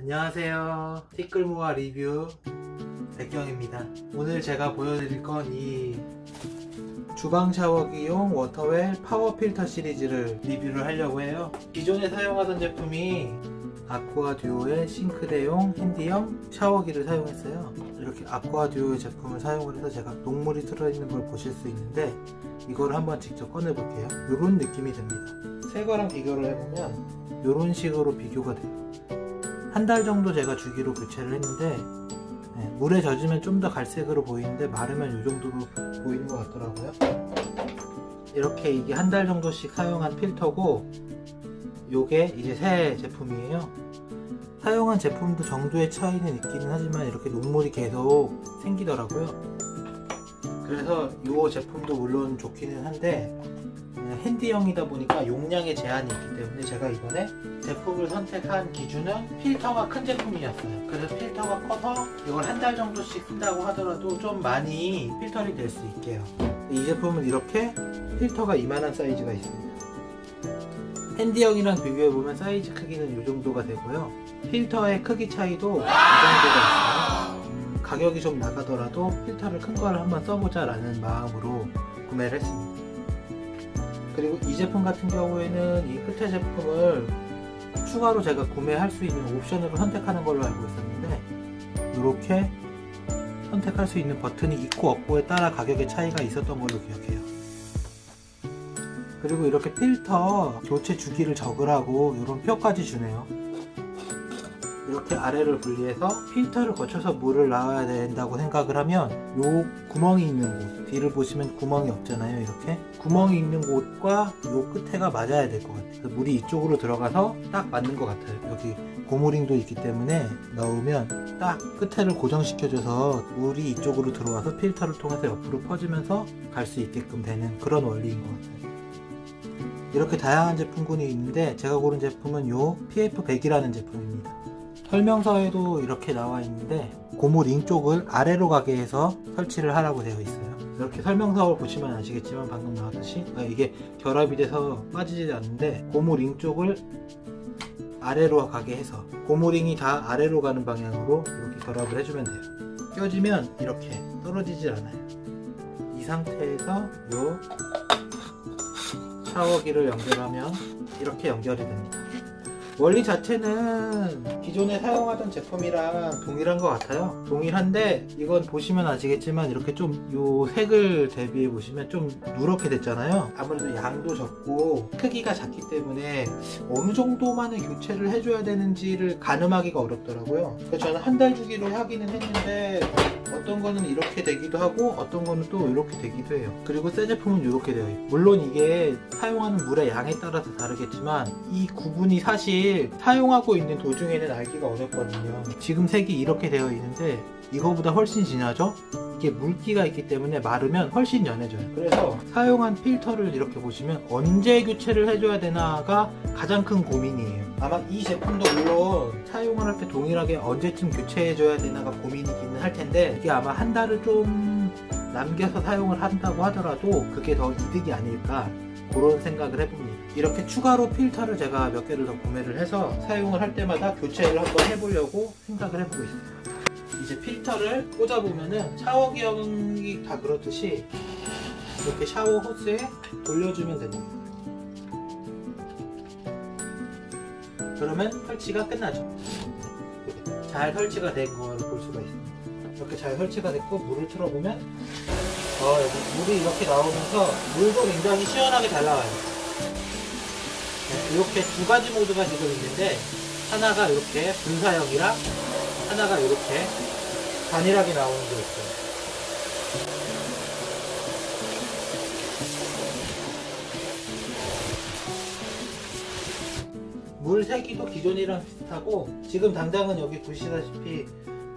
안녕하세요. 티끌모아 리뷰 백경입니다. 오늘 제가 보여드릴 건 이 주방 샤워기용 워터웰 파워 필터 시리즈를 리뷰를 하려고 해요. 기존에 사용하던 제품이 아쿠아 듀오의 싱크대용 핸디형 샤워기를 사용했어요. 이렇게 아쿠아 듀오의 제품을 사용을 해서 제가 녹물이 들어있는 걸 보실 수 있는데, 이걸 한번 직접 꺼내 볼게요. 이런 느낌이 듭니다. 새 거랑 비교를 해보면 이런 식으로 비교가 돼요. 한 달 정도 제가 주기로 교체를 했는데, 물에 젖으면 좀 더 갈색으로 보이는데 마르면 이 정도로 보이는 것 같더라고요. 이렇게 이게 한 달 정도씩 사용한 필터고, 요게 이제 새 제품이에요. 사용한 제품도 정도의 차이는 있기는 하지만 이렇게 녹물이 계속 생기더라고요. 그래서 이 제품도 물론 좋기는 한데, 핸디형이다 보니까 용량의 제한이 있기 때문에 제가 이번에 제품을 선택한 기준은 필터가 큰 제품이었어요. 그래서 필터가 커서 이걸 한 달 정도씩 쓴다고 하더라도 좀 많이 필터링 될 수 있게요. 이 제품은 이렇게 필터가 이만한 사이즈가 있습니다. 핸디형이랑 비교해보면 사이즈 크기는 이 정도가 되고요. 필터의 크기 차이도 이 정도가 있어요. 가격이 좀 나가더라도 필터를 큰 걸 한번 써보자 라는 마음으로 구매를 했습니다. 그리고 이 제품 같은 경우에는 이 끝에 제품을 추가로 제가 구매할 수 있는 옵션으로 선택하는 걸로 알고 있었는데, 이렇게 선택할 수 있는 버튼이 있고 없고에 따라 가격의 차이가 있었던 걸로 기억해요. 그리고 이렇게 필터 교체 주기를 적으라고 이런 표까지 주네요. 이렇게 아래를 분리해서 필터를 거쳐서 물을 나와야 된다고 생각을 하면 요 구멍이 있는 곳, 뒤를 보시면 구멍이 없잖아요. 이렇게 구멍이 있는 곳과 요 끝에가 맞아야 될 것 같아요. 물이 이쪽으로 들어가서 딱 맞는 것 같아요. 여기 고무링도 있기 때문에 넣으면 딱 끝에를 고정시켜줘서 물이 이쪽으로 들어와서 필터를 통해서 옆으로 퍼지면서 갈 수 있게끔 되는 그런 원리인 것 같아요. 이렇게 다양한 제품군이 있는데 제가 고른 제품은 요 PF100이라는 제품입니다. 설명서에도 이렇게 나와 있는데 고무링 쪽을 아래로 가게 해서 설치를 하라고 되어 있어요. 이렇게 설명서를 보시면 아시겠지만 방금 나왔듯이 이게 결합이 돼서 빠지지 않는데, 고무링 쪽을 아래로 가게 해서 고무링이 다 아래로 가는 방향으로 이렇게 결합을 해주면 돼요. 껴지면 이렇게 떨어지질 않아요. 이 상태에서 요 샤워기를 연결하면 이렇게 연결이 됩니다. 원리 자체는 기존에 사용하던 제품이랑 동일한 것 같아요. 동일한데 이건 보시면 아시겠지만 이렇게 좀 요 색을 대비해 보시면 좀 누렇게 됐잖아요. 아무래도 양도 적고 크기가 작기 때문에 어느 정도만의 교체를 해줘야 되는지를 가늠하기가 어렵더라고요. 그래서 저는 한 달 주기로 하기는 했는데 어떤 거는 이렇게 되기도 하고 어떤 거는 또 이렇게 되기도 해요. 그리고 새 제품은 이렇게 되어 있고, 물론 이게 사용하는 물의 양에 따라서 다르겠지만 이 구분이 사실 사용하고 있는 도중에는 알기가 어렵거든요. 지금 색이 이렇게 되어 있는데 이거보다 훨씬 진하죠? 이게 물기가 있기 때문에 마르면 훨씬 연해져요. 그래서 사용한 필터를 이렇게 보시면 언제 교체를 해줘야 되나가 가장 큰 고민이에요. 아마 이 제품도 물론 사용을 할 때 동일하게 언제쯤 교체해줘야 되나가 고민이기는 할 텐데, 이게 아마 한 달을 좀 남겨서 사용을 한다고 하더라도 그게 더 이득이 아닐까, 그런 생각을 해봅니다. 이렇게 추가로 필터를 제가 몇 개를 더 구매를 해서 사용을 할 때마다 교체를 한번 해보려고 생각을 해보고 있습니다. 이제 필터를 꽂아보면은 샤워기형이 다 그렇듯이 이렇게 샤워 호스에 돌려주면 됩니다. 그러면 설치가 끝나죠. 잘 설치가 된 걸 볼 수가 있습니다. 이렇게 잘 설치가 됐고, 물을 틀어보면 여기 물이 이렇게 나오면서 물도 굉장히 시원하게 잘 나와요. 이렇게 두 가지 모드가 지금 있는데, 하나가 이렇게 분사형이랑 하나가 이렇게 단일하게 나오는 게 있어요. 물 세기도 기존이랑 비슷하고, 지금 당장은 여기 보시다시피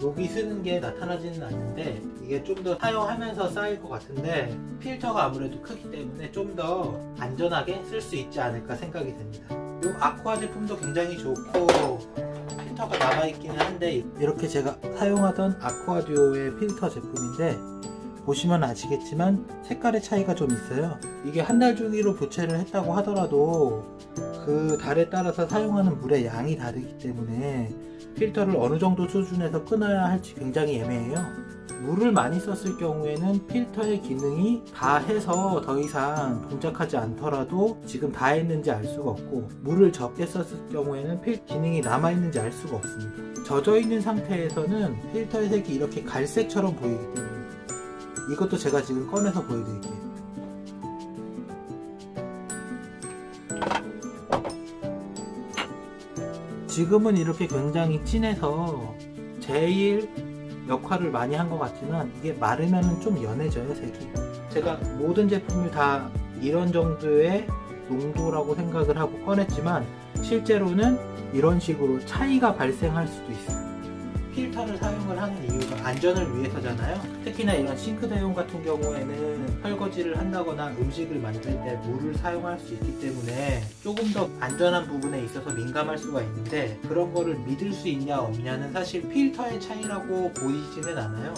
녹이 쓰는 게 나타나지는 않는데 이게 좀 더 사용하면서 쌓일 것 같은데, 필터가 아무래도 크기 때문에 좀 더 안전하게 쓸 수 있지 않을까 생각이 됩니다. 이 아쿠아 제품도 굉장히 좋고 필터가 남아있기는 한데, 이렇게 제가 사용하던 아쿠아 듀오의 필터 제품인데 보시면 아시겠지만 색깔의 차이가 좀 있어요. 이게 한 달 주기로 교체를 했다고 하더라도 그 달에 따라서 사용하는 물의 양이 다르기 때문에 필터를 어느 정도 수준에서 끊어야 할지 굉장히 애매해요. 물을 많이 썼을 경우에는 필터의 기능이 다 해서 더 이상 동작하지 않더라도 지금 다 했는지 알 수가 없고, 물을 적게 썼을 경우에는 기능이 남아있는지 알 수가 없습니다. 젖어 있는 상태에서는 필터의 색이 이렇게 갈색처럼 보이기 때문에, 이것도 제가 지금 꺼내서 보여드릴게요. 지금은 이렇게 굉장히 진해서 제일 역할을 많이 한 것 같지만, 이게 마르면 좀 연해져요, 색이. 제가 모든 제품을 다 이런 정도의 농도라고 생각을 하고 꺼냈지만 실제로는 이런 식으로 차이가 발생할 수도 있어요. 필터를 사용을 하는 이유가 안전을 위해서잖아요. 특히나 이런 싱크대용 같은 경우에는 설거지를 한다거나 음식을 만들 때 물을 사용할 수 있기 때문에 조금 더 안전한 부분에 있어서 민감할 수가 있는데, 그런 거를 믿을 수 있냐 없냐는 사실 필터의 차이라고 보이지는 않아요.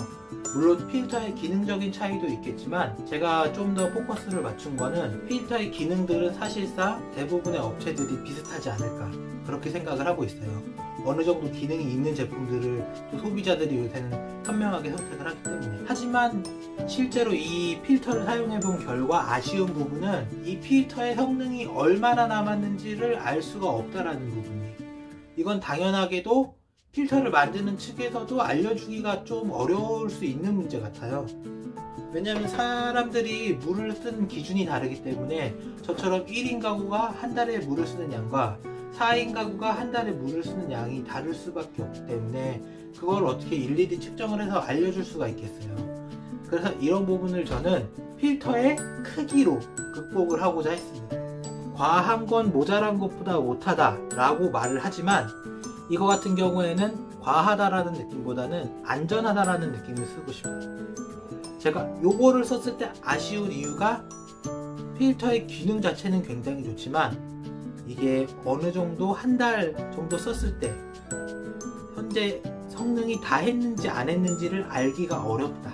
물론 필터의 기능적인 차이도 있겠지만, 제가 좀 더 포커스를 맞춘 거는 필터의 기능들은 사실상 대부분의 업체들이 비슷하지 않을까, 그렇게 생각을 하고 있어요. 어느 정도 기능이 있는 제품들을 또 소비자들이 요새는 현명하게 선택을 하기 때문에. 하지만 실제로 이 필터를 사용해 본 결과 아쉬운 부분은 이 필터의 성능이 얼마나 남았는지를 알 수가 없다라는 부분이에요. 이건 당연하게도 필터를 만드는 측에서도 알려주기가 좀 어려울 수 있는 문제 같아요. 왜냐하면 사람들이 물을 쓰는 기준이 다르기 때문에, 저처럼 1인 가구가 한 달에 물을 쓰는 양과 4인 가구가 한 달에 물을 쓰는 양이 다를 수밖에 없기 때문에 그걸 어떻게 일일이 측정을 해서 알려줄 수가 있겠어요. 그래서 이런 부분을 저는 필터의 크기로 극복을 하고자 했습니다. 과한 건 모자란 것보다 못하다 라고 말을 하지만, 이거 같은 경우에는 과하다라는 느낌보다는 안전하다라는 느낌을 쓰고 싶어요. 제가 요거를 썼을 때 아쉬운 이유가, 필터의 기능 자체는 굉장히 좋지만 이게 어느 정도 한 달 정도 썼을 때 현재 성능이 다 했는지 안 했는지를 알기가 어렵다.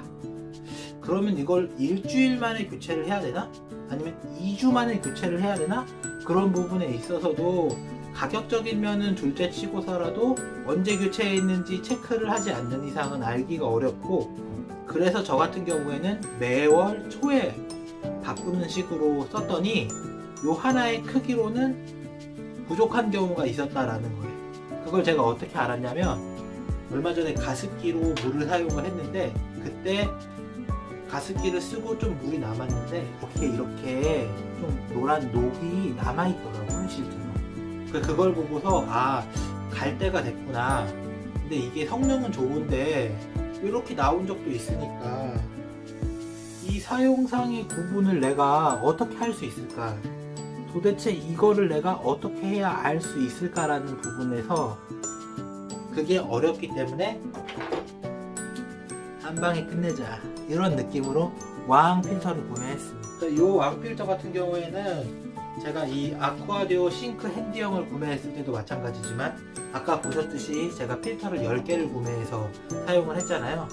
그러면 이걸 일주일 만에 교체를 해야 되나? 아니면 2주 만에 교체를 해야 되나? 그런 부분에 있어서도 가격적인 면은 둘째 치고서라도 언제 교체했는지 체크를 하지 않는 이상은 알기가 어렵고, 그래서 저 같은 경우에는 매월 초에 바꾸는 식으로 썼더니 요 하나의 크기로는 부족한 경우가 있었다라는 거예요. 그걸 제가 어떻게 알았냐면, 얼마 전에 가습기로 물을 사용을 했는데, 그때 가습기를 쓰고 좀 물이 남았는데 이렇게 좀 노란 녹이 남아있더라고요, 실제로. 그걸 보고서 갈 때가 됐구나. 근데 이게 성능은 좋은데 이렇게 나온 적도 있으니까 이 사용상의 구분을 내가 어떻게 할 수 있을까, 도대체 이거를 내가 어떻게 해야 알 수 있을까라는 부분에서 그게 어렵기 때문에 한 방에 끝내자, 이런 느낌으로 왕 필터를 구매했습니다. 이 왕 필터 같은 경우에는 제가 이 아쿠아듀오 싱크 핸디형을 구매했을 때도 마찬가지지만, 아까 보셨듯이 제가 필터를 10개를 구매해서 사용을 했잖아요.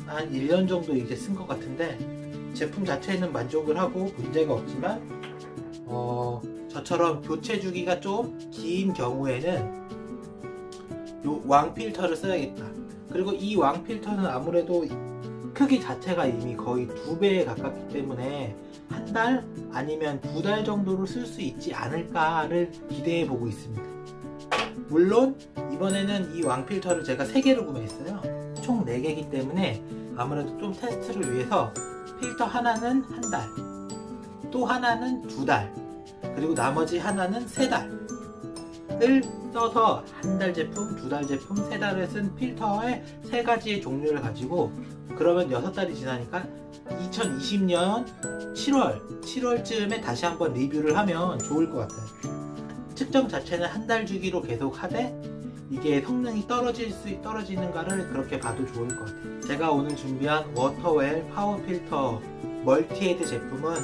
한 1년 정도 이제 쓴 것 같은데, 제품 자체는 만족을 하고 문제가 없지만 저처럼 교체 주기가 좀 긴 경우에는 요 왕 필터를 써야겠다. 그리고 이 왕 필터는 아무래도 크기 자체가 이미 거의 2배에 가깝기 때문에 한 달 아니면 2달 정도로 쓸 수 있지 않을까를 기대해 보고 있습니다. 물론 이번에는 이 왕 필터를 제가 3개를 구매했어요. 총 4개이기 때문에 아무래도 좀 테스트를 위해서 필터 하나는 한 달, 또 하나는 2달, 그리고 나머지 하나는 3달을 써서 한 달 제품, 2달 제품, 3달을 쓴 필터의 3가지의 종류를 가지고, 그러면 6달이 지나니까 2020년 7월쯤에 다시 한번 리뷰를 하면 좋을 것 같아요. 측정 자체는 한 달 주기로 계속 하되 이게 성능이 떨어지는가를 그렇게 봐도 좋을 것 같아요. 제가 오늘 준비한 워터웰 파워 필터 멀티헤드 제품은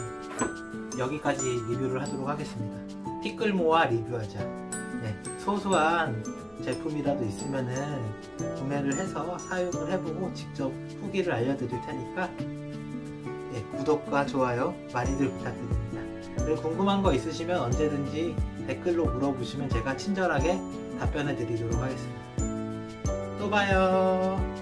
여기까지 리뷰를 하도록 하겠습니다. 티끌모아 리뷰하자. 네, 소소한 제품이라도 있으면은 구매를 해서 사용을 해보고 직접 후기를 알려드릴 테니까 예, 구독과 좋아요 많이들 부탁드립니다. 그리고 궁금한 거 있으시면 언제든지 댓글로 물어보시면 제가 친절하게 답변해 드리도록 하겠습니다. 또 봐요.